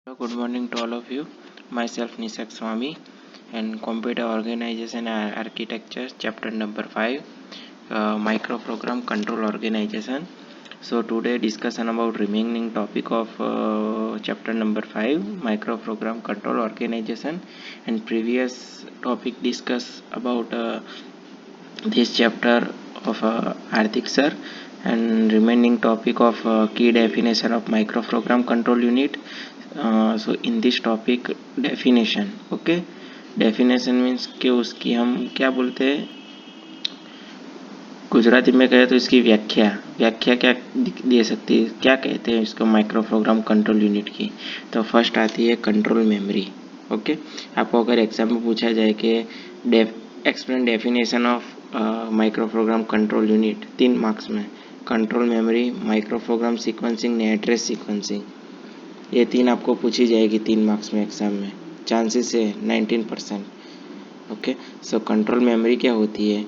Good morning to all of you. Myself Nisak Swami and Computer Organization and Architecture, chapter number 5, Microprogram Control Organization. So today discussion about remaining topic of chapter number 5, Microprogram Control Organization, and previous topic discuss about this chapter of Arthik sir, and remaining topic of key definition of microprogram control unit. So in this topic definition, okay, definition means कि उसकी हम क्या बोलते हैं, गुजराती में कहे तो इसकी व्याख्या व्याख्या क्या दे सकती है, क्या कहते हैं इसको माइक्रो प्रोग्राम कंट्रोल यूनिट की. तो फर्स्ट आती है कंट्रोल मेमोरी. ओके, आपको अगर एग्जाम में पूछा जाए कि explain definition of micro program control unit 3 marks में, control memory, micro program sequencing, address sequencing, ये 3 आपको पूछी जाएगी 3 मार्क्स में एग्जाम में. चांसेस है 19%. ओके, सो कंट्रोल मेमोरी क्या होती है?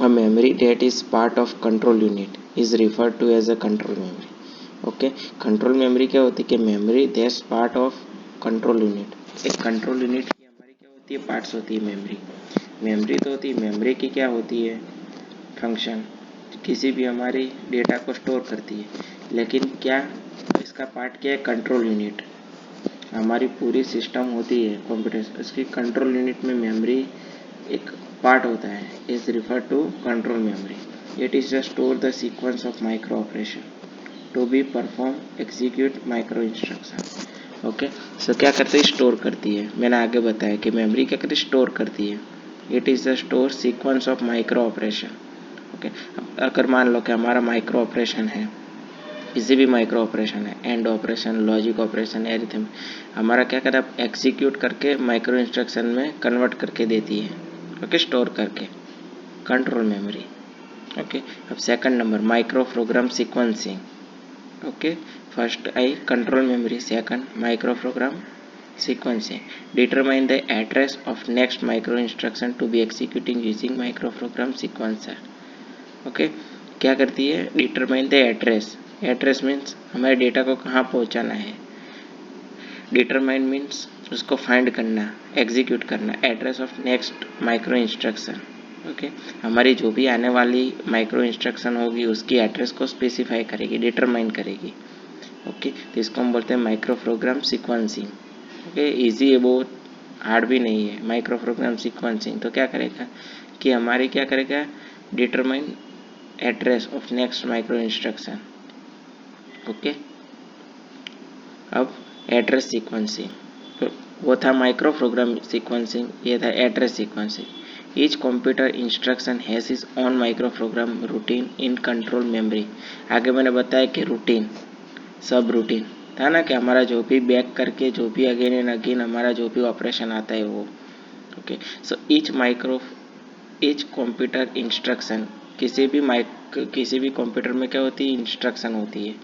A memory that is part of control unit is referred to as a control memory. Okay, control memory क्या होती है कि memory that's part of control unit. एक कंट्रोल यूनिट की हमारी क्या होती है, पार्ट्स होती है. मेमोरी मेमोरी तो होती है, मेमोरी की क्या होती है, फंक्शन, किसी भी हमारी डेटा को स्टोर करती है. लेकिन क्या इसका पार्ट क्या है, कंट्रोल यूनिट. हमारी पूरी सिस्टम होती है कंप्यूटर, उसकी कंट्रोल यूनिट में मेमोरी एक पार्ट होता है. Is refer to control memory. It is just store the sequence of micro operation to be perform execute micro instruction. Okay, so क्या करते हैं, स्टोर करती है. मैंने आगे बताया कि मेमोरी क्या करती है, स्टोर करती है. It is the store sequence of micro operation. Okay, अगर मान लो कि हमारा माइक्रो ऑपरेशन है, किसी भी माइक्रो ऑपरेशन है, एंड ऑपरेशन, लॉजिक ऑपरेशन, एरिथम, हमारा क्या करता है, एग्जीक्यूट करके माइक्रो इंस्ट्रक्शन में कन्वर्ट करके देती है. ओके, स्टोर करके, कंट्रोल मेमोरी. ओके, अब second number micro program sequencing. Okay, first I control memory, second micro program sequencing. Determine the address of next micro instruction to be executing using micro program sequencer. Okay, क्या करती है, determine the address. Address means हमारे data को कहाँ पहुँचाना है. Determine means उसको find करना, एग्जीक्यूट करना. Address of next micro instruction. Okay, हमारी जो भी आने वाली माइक्रो इंस्ट्रक्शन होगी उसकी एड्रेस को स्पेसिफाई करेगी, डिटरमाइन करेगी. ओके, तो इसको हम बोलते हैं micro program sequencing. Okay, easy है, बहुत हार्ड भी नहीं है. माइक्रो प्रोग्राम सीक्वेंसिंग तो क्या करेगा कि हमारी क्या करेगा, determine address of next micro instruction. Okay, अब एड्रेस सीक्वेंसिंग, तो वो था माइक्रो प्रोग्राम सीक्वेंसिंग, ये था address sequencing. Each computer instruction has is on micro program routine in control memory. आगे मैंने बताया कि रूटीन, सब रूटीन था ना, कि हमारा जो भी बैक करके जो भी अगेन एंड अगेन हमारा जो भी ऑपरेशन आता है वो. Okay, so each computer instruction, किसी भी कंप्यूटर में क्या होती है, इंस्ट्रक्शन होती है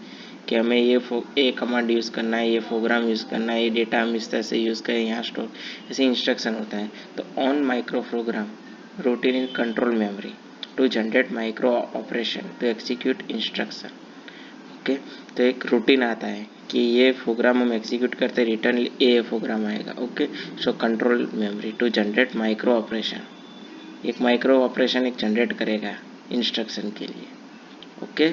कि हमें ये कमांड यूज़ करना है, ये प्रोग्राम यूज़ करना है, ये डेटा हम इस तरह से यूज़ करें, यहाँ स्टोर, ऐसे इंस्ट्रक्शन होता है. तो on micro program routine in control memory to generate micro operation to execute instruction. Okay, तो एक रूटीन आता है कि ये प्रोग्राम हम एग्जीक्यूट करते, रिटर्न ये प्रोग्राम आएगा. Okay, so control memory to generate micro operation, एक माइक्रो ऑपरेशन एक जनरेट करेगा इंस्ट्रक्शन के लिए. ओके,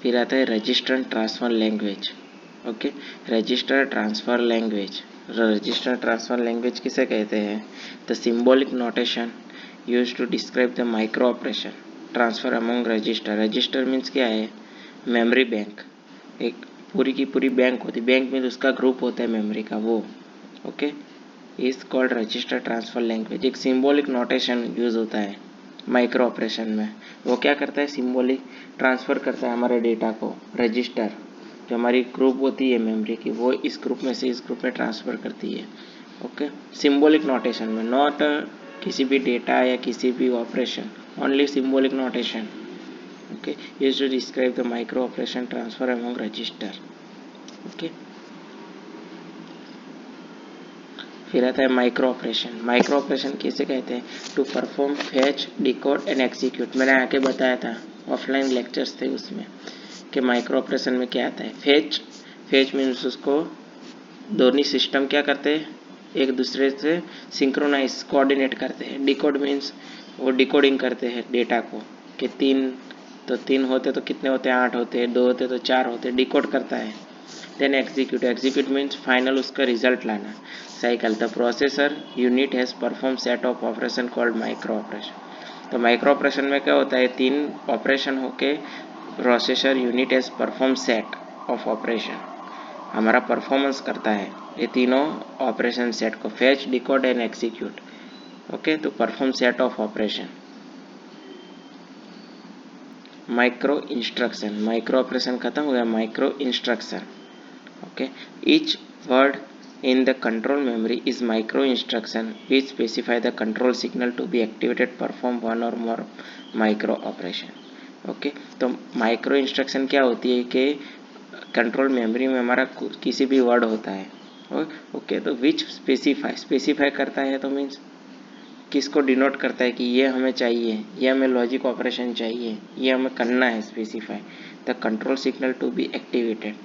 फिर आता है register transfer language. Okay, register transfer language. Register transfer language किसे कहते हैं, the symbolic notation use to describe the micro operation transfer among register. Register means क्या है, मेमोरी बैंक. एक पूरी की पूरी बैंक होती, बैंक में उसका ग्रुप होता है मेमोरी का, वो. Okay, is called register transfer language. एक सिंबॉलिक नोटेशन यूज होता है माइक्रो ऑपरेशन में. वो क्या करता है, सिंबॉलिक ट्रांसफ़र करता है हमारे डेटा को. रजिस्टर जो हमारी ग्रुप होती है मेमोरी की, वो इस ग्रुप में से इस ग्रुप में ट्रांसफ़र करती है. ओके, सिंबॉलिक नोटेशन में, नॉट किसी भी डेटा या किसी भी operation, only symbolic notation. Okay, used to describe the micro operation transfer among register. Okay, फिर आता है माइक्रो ऑपरेशन. माइक्रो ऑपरेशन किसे कहते हैं, to perform, fetch, decode and execute. मैंने आगे बताया था, ऑफलाइन लेक्चर्स थे उसमें. कि माइक्रो ऑपरेशन में क्या आता है, फेच मीन्स उसको दोनों सिस्टम क्या करते हैं, एक दूसरे से सिंक्रोनाइज कोऑर्डिनेट करते हैं। डिकोड मीन्स वो डिकोडिंग करते हैं डेटा को, कि 3 होते तो कितने होते हैं, 8 होते हैं, 2 होते तो 4 होते, डिकोड करता है। देन एग्जीक्यूट मीन्स फाइनल उसका रिजल्ट लाना। Cycle, the processor unit has perform set of operation called micro operation. तो माइक्रो ऑपरेशन में क्या होता है, 3 ऑपरेशन होके processor unit has perform set of operation, हमारा परफॉर्मेंस करता है ये तीनों ऑपरेशन सेट को, fetch, decode and execute. Okay, तो perform set of operation. Micro instruction, micro operation खत्म हो गया, micro instruction. Okay, each word in the control memory is micro instruction which specify the control signal to be activated perform one or more micro operation. Okay, तो micro instruction क्या होती है कि control memory में हमारा किसी भी word होता है। ओके, तो विच स्पेसिफाई करता है, तो मीन्स किसको डिनोट करता है कि ये हमें चाहिए, ये हमें लॉजिक ऑपरेशन चाहिए, ये हमें करना है, specify the control signal to be activated.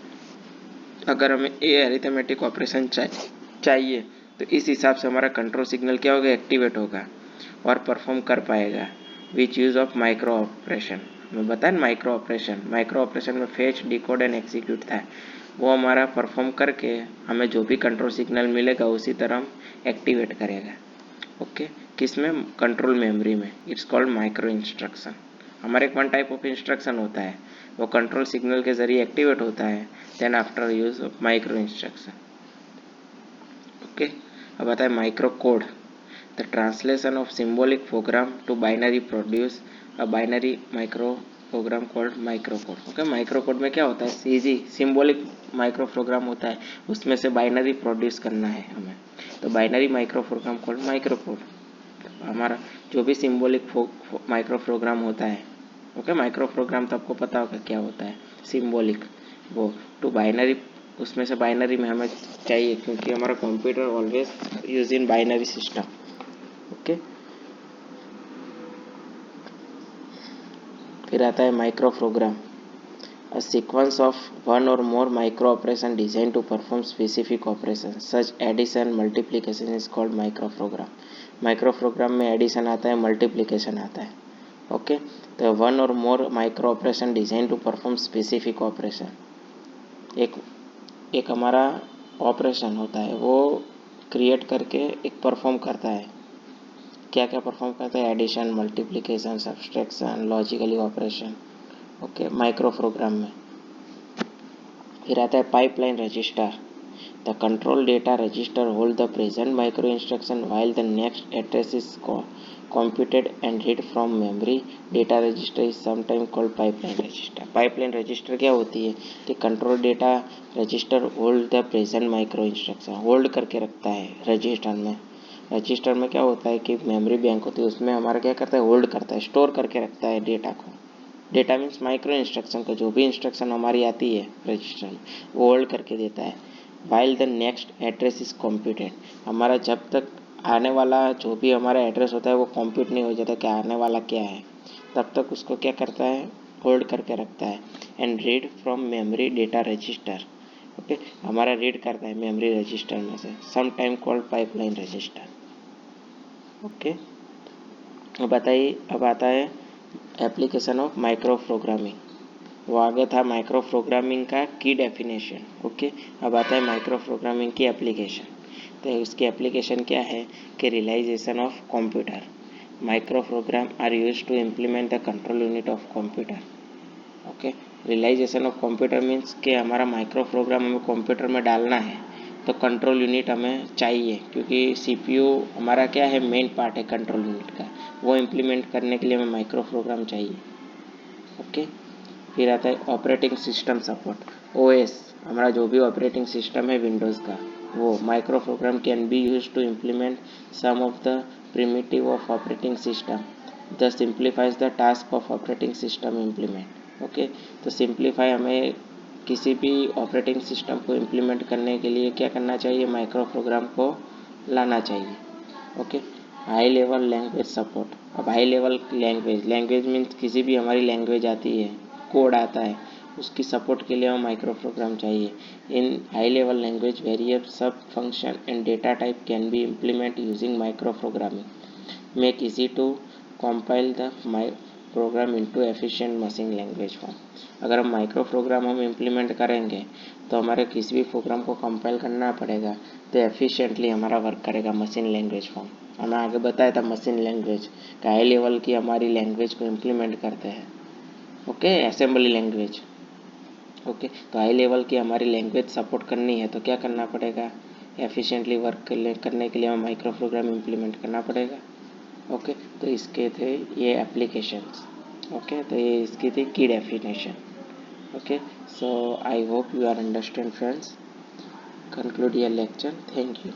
अगर हमें ये अरिथमेटिक ऑपरेशन चाहिए तो इस हिसाब से हमारा कंट्रोल सिग्नल क्या होगा, एक्टिवेट होगा और परफॉर्म कर पाएगा। विच यूज ऑफ माइक्रो ऑपरेशन, हमें बताया माइक्रो ऑपरेशन में फेच, डिकोड एंड एग्जीक्यूट था, वो हमारा परफॉर्म करके हमें जो भी कंट्रोल सिग्नल मिलेगा उसी तरह एक्टिवेट करेगा। ओके, किस में, कंट्रोल मेमोरी में। It's called micro instruction. हमारे एक वन टाइप ऑफ इंस्ट्रक्शन होता है, वो कंट्रोल सिग्नल के जरिए एक्टिवेट होता है, then after use of micro instruction. Okay, अब आता है micro code, the translation of symbolic program to binary produce a binary micro program called micro code. Okay, micro code में क्या होता है, सीजी सिंबॉलिक माइक्रो प्रोग्राम होता है, उसमें से बाइनरी प्रोड्यूस करना है हमें, तो binary micro program called micro code. हमारा जो भी सिंबॉलिक माइक्रो प्रोग्राम होता है, ओके, माइक्रो प्रोग्राम तो आपको पता होगा क्या होता है, सिंबॉलिक, वो टू बाइनरी, उसमें से बाइनरी में हमें चाहिए क्योंकि हमारा computer always use in binary system. Okay, फिर आता है micro program, a sequence of one or more micro operation designed to perform specific operations such addition multiplication is called microprogram. माइक्रोप्रोग्राम में एडिशन आता है, मल्टीप्लिकेशन आता है। ओके, तो one और more micro operation design to perform specific operation, एक हमारा operation होता है वो क्रिएट करके एक परफॉर्म करता है, क्या क्या परफॉर्म करता है, addition, multiplication, subtraction, logically operation. Okay, micro program में। फिर आता है pipeline register, the control data register hold the present micro instruction while the next address is computed and read from memory. Data register is sometime called pipeline register. Pipeline register क्या होती है कि control data register hold the present micro instruction, hold करके रखता है register में। Register में क्या होता है कि मेमोरी बैंक होती है, उसमें हमारा क्या करता है, होल्ड करता है, स्टोर करके रखता है डेटा को। डेटा मीन्स माइक्रो इंस्ट्रक्शन को, जो भी इंस्ट्रक्शन हमारी आती है रजिस्टर में वो होल्ड करके देता है। While the next address is computed, हमारा जब तक आने वाला जो भी हमारा एड्रेस होता है वो कंप्यूट नहीं हो जाता कि आने वाला क्या है, तब तक उसको क्या करता है, होल्ड करके रखता है। And read from memory data register, okay, हमारा रीड करता है मेमोरी रजिस्टर में से, sometime called pipeline register. Okay, अब आता है एप्लीकेशन ऑफ माइक्रो प्रोग्रामिंग, वो आगे था माइक्रो प्रोग्रामिंग का की डेफिनेशन। ओके, अब आता है माइक्रो प्रोग्रामिंग की एप्लीकेशन। तो उसकी एप्लीकेशन क्या है कि realization of computer, micro program are use to implement the control unit of computer. Okay, realization of computer means कि हमारा माइक्रो प्रोग्राम हमें कंप्यूटर में डालना है तो कंट्रोल यूनिट हमें चाहिए, क्योंकि सीपीयू हमारा क्या है, मेन पार्ट है कंट्रोल यूनिट का, वो इम्प्लीमेंट करने के लिए हमें माइक्रो प्रोग्राम चाहिए। ओके, फिर आता है ऑपरेटिंग सिस्टम सपोर्ट, ओएस, हमारा जो भी ऑपरेटिंग सिस्टम है विंडोज़ का, वो micro program can be use to implement some of the primitive of operating system the simplifies the task of operating system implement. Okay, तो सिंप्लीफाई, हमें किसी भी ऑपरेटिंग सिस्टम को इम्प्लीमेंट करने के लिए क्या करना चाहिए, माइक्रो प्रोग्राम को लाना चाहिए। Okay, high level language support, अब हाई लेवल लैंग्वेज मीन्स किसी भी हमारी लैंग्वेज आती है, कोड आता है, उसकी सपोर्ट के लिए हमें माइक्रो प्रोग्राम चाहिए। In high level language variable सब function and data type can be implement using micro programming, make easy to compile the program into efficient machine language form. अगर हम माइक्रो प्रोग्राम हम implement करेंगे तो हमारे किसी भी प्रोग्राम को कंपाइल करना पड़ेगा तो एफिशिएंटली हमारा वर्क करेगा मशीन लैंग्वेज फॉर्म। हमने आगे बताया था मशीन लैंग्वेज का हाई लेवल की हमारी लैंग्वेज को इम्प्लीमेंट करते हैं, ओके, असेंबली लैंग्वेज। ओके, तो हाई लेवल की हमारी लैंग्वेज सपोर्ट करनी है तो क्या करना पड़ेगा, एफिशिएंटली वर्क करने के लिए हमें माइक्रो प्रोग्राम इम्प्लीमेंट करना पड़ेगा। ओके, तो इसके थे ये एप्लीकेशंस। ओके, तो ये इसकी थी की definition. Okay, so I hope you are understand friends. Conclude your lecture. Thank you.